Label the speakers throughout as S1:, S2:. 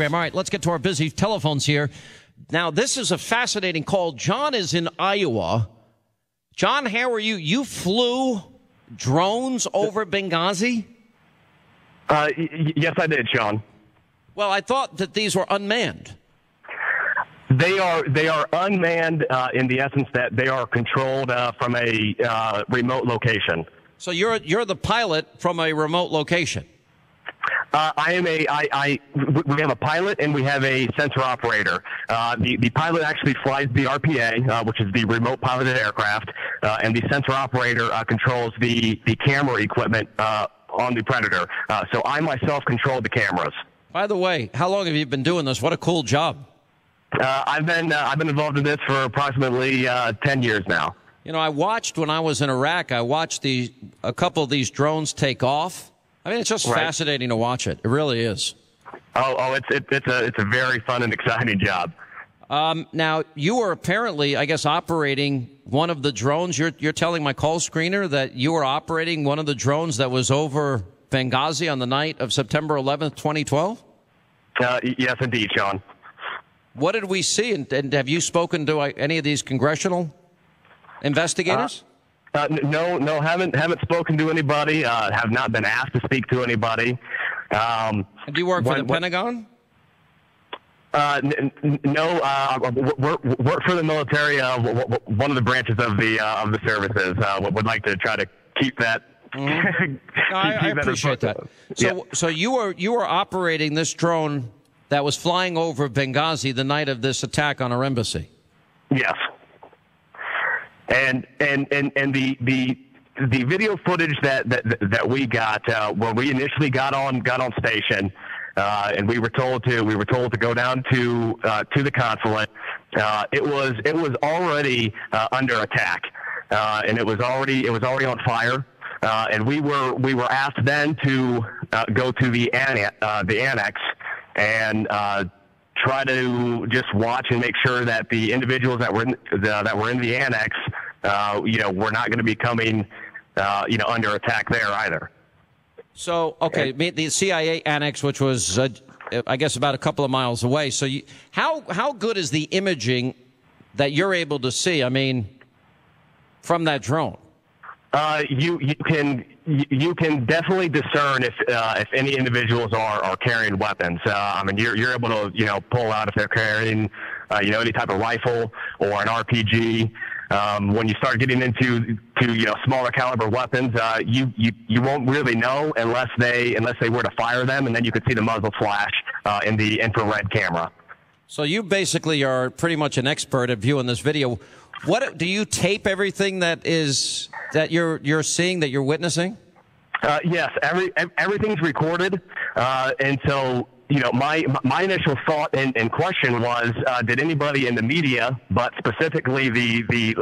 S1: program. All right, let's get to our busy telephones here. Now, this is a fascinating call. John is in Iowa. John, how are you? You flew drones over Benghazi?
S2: Yes, I did, Sean.
S1: Well, I thought that these were unmanned.
S2: They are unmanned in the essence that they are controlled from a remote location.
S1: So you're the pilot from a remote location.
S2: We have a pilot and we have a sensor operator. The pilot actually flies the RPA, which is the remote piloted aircraft, and the sensor operator controls the camera equipment on the Predator. So I myself control the cameras.
S1: By the way, how long have you been doing this? What a cool job.
S2: I've been involved in this for approximately 10 years now.
S1: You know, I watched when I was in Iraq. I watched a couple of these drones take off. I mean, it's just fascinating to watch it. It really is.
S2: It's a very fun and exciting job.
S1: Now, you were apparently, I guess, operating one of the drones. You're telling my call screener that you were operating one of the drones that was over Benghazi on the night of September 11th, 2012?
S2: Yes, indeed, Sean.
S1: What did we see? And have you spoken to any of these congressional investigators?
S2: No, haven't spoken to anybody. Have not been asked to speak to anybody.
S1: And do you work for the Pentagon?
S2: No, work for the military. One of the branches of the services. Would like to try to keep that.
S1: Mm-hmm. I appreciate that. So you were operating this drone that was flying over Benghazi the night of this attack on our embassy.
S2: Yes. And the video footage that we got when we initially got on station, and we were told to go down to the consulate. It was already under attack, and it was already on fire. And we were asked then to go to the annex and try to just watch and make sure that the individuals that were in the annex, were not going to be coming, under attack there either.
S1: So, okay, the CIA annex, which was, I guess, about a couple of miles away. So, how good is the imaging that you're able to see? I mean, from that drone.
S2: You can definitely discern if any individuals are carrying weapons. I mean, you're able to pull out if they're carrying any type of rifle or an RPG. When you start getting into smaller caliber weapons, you won't really know unless they were to fire them, and then you could see the muzzle flash in the infrared camera.
S1: So you basically are pretty much an expert at viewing this video. What do you tape everything that you're seeing, that you're witnessing?
S2: Yes, everything's recorded, and so my initial thought and question was, did anybody in the media, but specifically the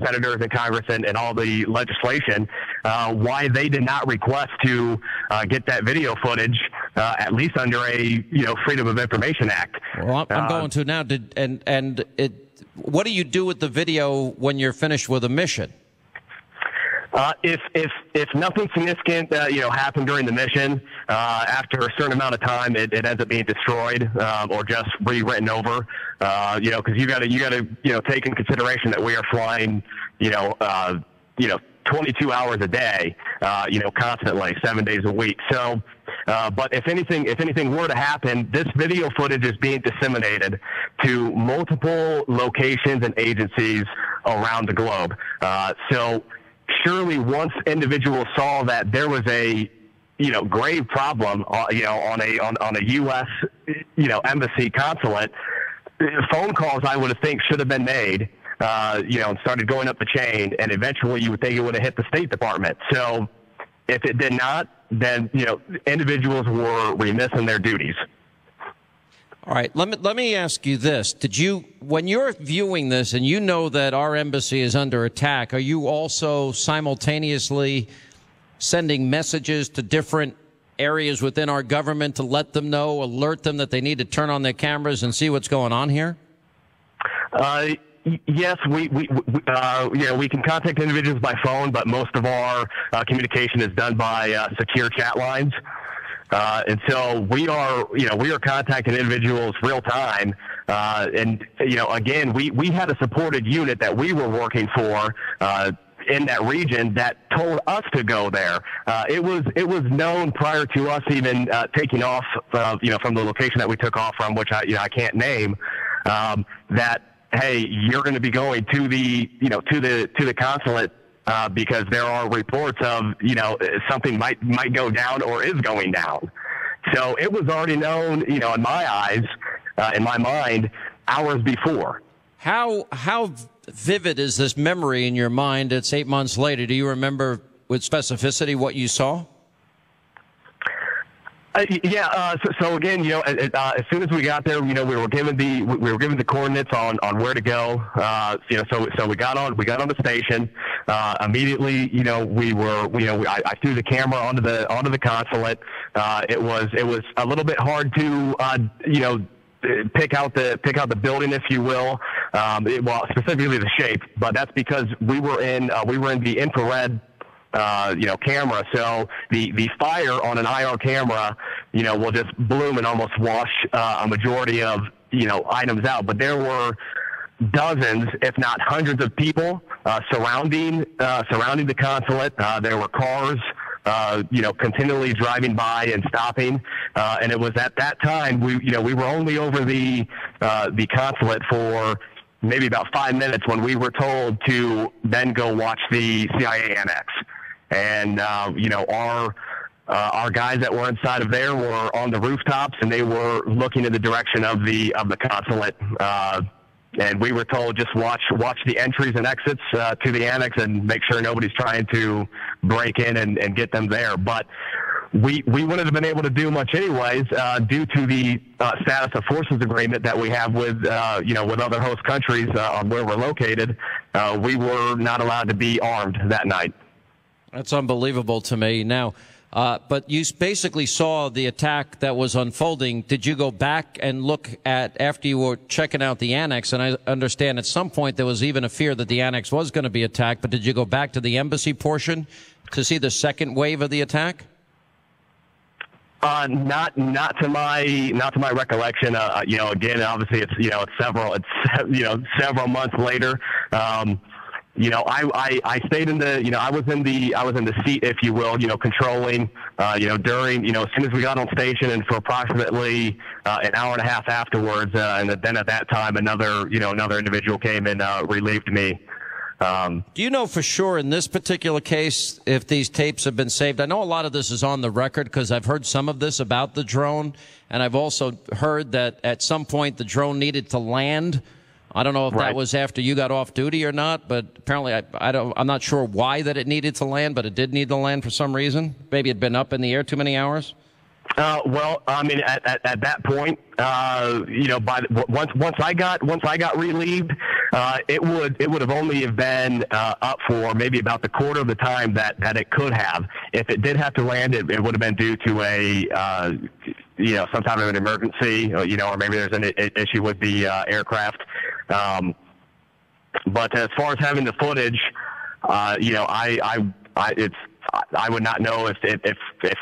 S2: senators and Congress and all the legislation, why they did not request to get that video footage, at least under a Freedom of Information Act?
S1: Well, I'm going to now. What do you do with the video when you're finished with a mission?
S2: If nothing significant happened during the mission, after a certain amount of time, it ends up being destroyed or just rewritten over. Because you got to take in consideration that we are flying 22 hours a day, constantly, 7 days a week. So, but if anything were to happen, this video footage is being disseminated to multiple locations and agencies around the globe. So surely once individuals saw that there was a grave problem on a U.S. embassy consulate, phone calls I would think should have been made, and started going up the chain, and eventually you would think it would have hit the State Department. So if it did not, then individuals were remiss in their duties.
S1: All right, let me ask you this. When you're viewing this and you know that our embassy is under attack, are you also simultaneously sending messages to different areas within our government to let them know, alert them that they need to turn on their cameras and see what's going on here?
S2: Yes, we can contact individuals by phone, but most of our communication is done by secure chat lines. And so we are contacting individuals real time. And, again, we had a supported unit that we were working for, in that region that told us to go there. It was known prior to us even taking off, from the location that we took off from, which I can't name, that hey, you're going to be going to the consulate because there are reports of something might go down or is going down. So it was already known, in my eyes, in my mind, hours before.
S1: How vivid is this memory in your mind? It's 8 months later. Do you remember with specificity what you saw?
S2: So again, as soon as we got there, we were given the coordinates on where to go. So we got on the station. Immediately, I threw the camera onto the consulate. It was a little bit hard to, pick out the building, if you will. Specifically the shape, but that's because we were in the infrared, camera. So the fire on an IR camera, will just bloom and almost wash a majority of items out. But there were dozens, if not hundreds, of people surrounding the consulate. There were cars, continually driving by and stopping. And it was at that time we were only over the consulate for maybe about 5 minutes when we were told to then go watch the CIA annex. And, our guys that were inside of there were on the rooftops, and they were looking in the direction of the consulate. And we were told just watch the entries and exits to the annex and make sure nobody's trying to break in and get them there. But we wouldn't have been able to do much anyways due to the status of forces agreement that we have with other host countries on where we're located. We were not allowed to be armed that night.
S1: That's unbelievable to me. Now, but you basically saw the attack that was unfolding. Did you go back and look at, after you were checking out the annex, and I understand at some point there was even a fear that the annex was going to be attacked, but did you go back to the embassy portion to see the second wave of the attack?
S2: Not to my recollection. Again, obviously it's several months later. I stayed in the, I was in the seat, if you will, controlling, during, as soon as we got on station, and for approximately an hour and a half afterwards, and then at that time another individual came and relieved me.
S1: Do you know for sure in this particular case if these tapes have been saved? I know a lot of this is on the record because I've heard some of this about the drone, and I've also heard that at some point the drone needed to land. I don't know if that was after you got off duty or not, but apparently I'm not sure why that it needed to land, but it did need to land for some reason. Maybe it'd been up in the air too many hours.
S2: Well, I mean, at that point, once I got relieved, it would have only have been up for maybe about the quarter of the time that it could have. If it did have to land, it would have been due to a some type of an emergency, or maybe there's an issue with the aircraft. But as far as having the footage, I would not know if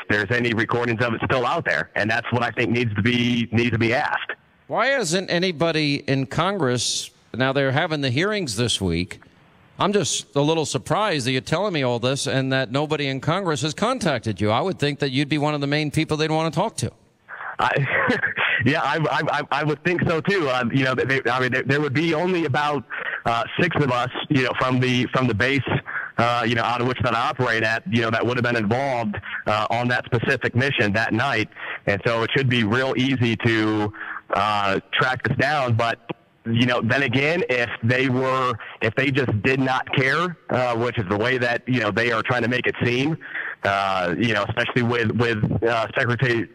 S2: there's any recordings of it still out there, and that's what I think needs to be asked.
S1: Why hasn't anybody in Congress? Now they're having the hearings this week. I'm just a little surprised that you're telling me all this and that nobody in Congress has contacted you. I would think that you'd be one of the main people they'd want to talk to.
S2: I would think so too. There would be only about 6 of us, from the base, out of which that I operate at, that would have been involved on that specific mission that night, and so it should be real easy to track this down. But then again, if they just did not care, which is the way that they are trying to make it seem, especially with Secretary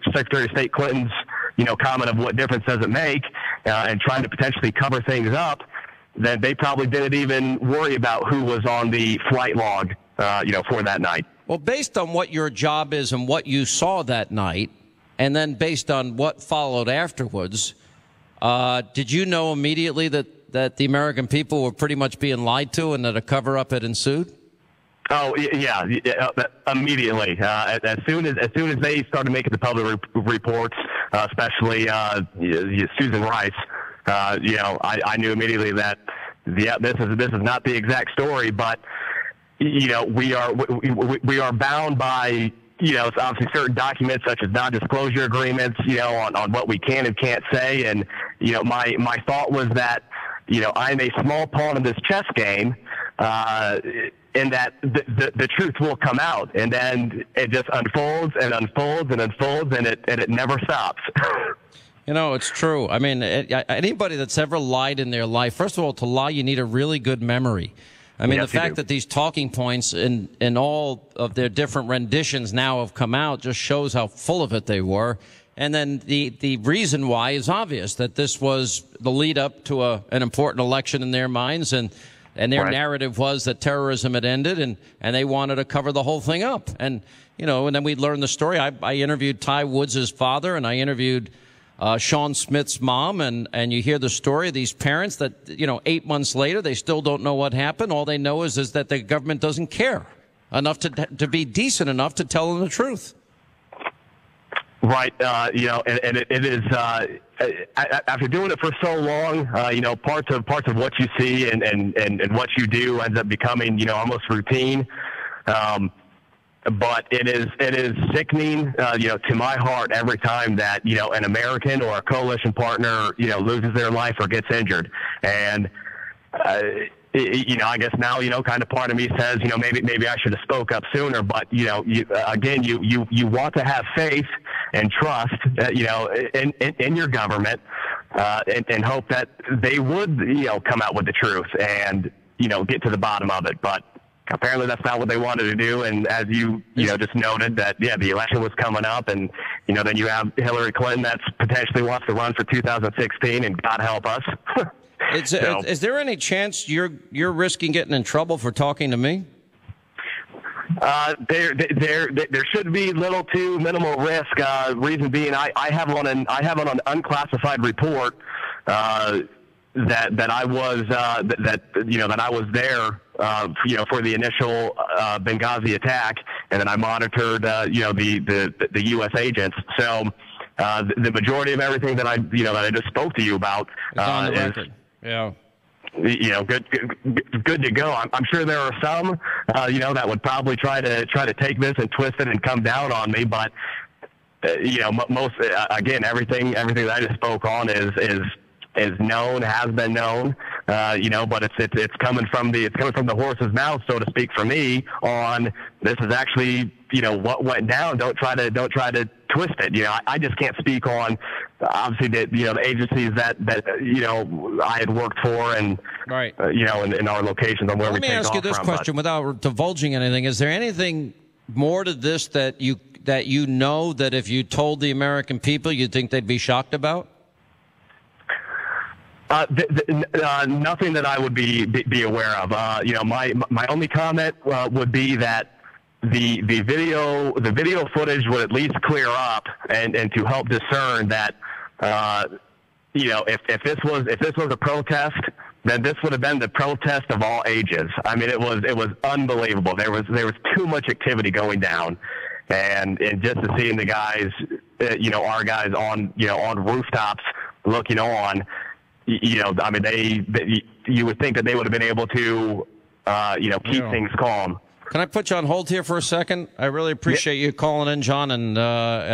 S2: of State Clinton's comment of what difference does it make, and trying to potentially cover things up, then they probably didn't even worry about who was on the flight log, for that night.
S1: Well, based on what your job is and what you saw that night, and then based on what followed afterwards, did you know immediately that the American people were pretty much being lied to and that a cover-up had ensued?
S2: Oh yeah, immediately. As soon as they started making the public reports, especially Susan Rice, I knew immediately that this is not the exact story, but we are bound by it's obviously certain documents such as non-disclosure agreements, on what we can and can't say, and my thought was that I'm a small pawn in this chess game. And that the truth will come out, and then it just unfolds and unfolds and unfolds, and it never stops.
S1: It's true. I mean, anybody that's ever lied in their life, first of all, to lie, you need a really good memory. I mean, yes, the fact that these talking points in all of their different renditions now have come out just shows how full of it they were. And then the reason why is obvious, that this was the lead up to an important election in their minds, and their narrative was that terrorism had ended, and they wanted to cover the whole thing up. And, and then we learned the story. I interviewed Ty Woods' father, and I interviewed Sean Smith's mom, and you hear the story of these parents that, 8 months later, they still don't know what happened. All they know is that the government doesn't care enough to be decent enough to tell them the truth.
S2: Right. And it is, after doing it for so long, parts of what you see and what you do ends up becoming, almost routine. But it is sickening, to my heart every time that, an American or a coalition partner, loses their life or gets injured. And, I guess now, kind of part of me says, maybe I should have spoke up sooner. But, you want to have faith and trust, in your government, and hope that they would, come out with the truth and, get to the bottom of it. But apparently that's not what they wanted to do. And as you just noted that, the election was coming up, and, then you have Hillary Clinton that's potentially wants to run for 2016, and God help us.
S1: Is there any chance you're risking getting in trouble for talking to me?
S2: There should be little to minimal risk. Reason being, I have on an unclassified report that I was that I was there for the initial Benghazi attack, and then I monitored the U.S. agents. So the majority of everything that I just spoke to you about
S1: on the record. Yeah.
S2: Good to go. I'm sure there are some, that would probably try to take this and twist it and come down on me. But, most, again, everything that I just spoke on is known, has been known, but it's coming from the horse's mouth, so to speak, for me on this is actually, what went down. Don't try to twist it. I just can't speak on, obviously, the agencies that I had worked for, and
S1: right.
S2: In our locations on where we take off from. Let me
S1: ask you this question without divulging anything: is there anything more to this that that if you told the American people, you'd think they'd be shocked about?
S2: Nothing that I would be aware of. My only comment would be that the video footage would at least clear up and to help discern that if this was a protest, then this would have been the protest of all ages. I mean, it was unbelievable. There was too much activity going down, and just to seeing the guys, our guys on rooftops looking on. I mean, you would think that they would have been able to, keep things calm.
S1: Can I put you on hold here for a second? I really appreciate you calling in, John, and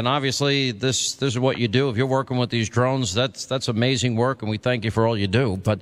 S1: obviously this is what you do. If you're working with these drones, that's amazing work, and we thank you for all you do. But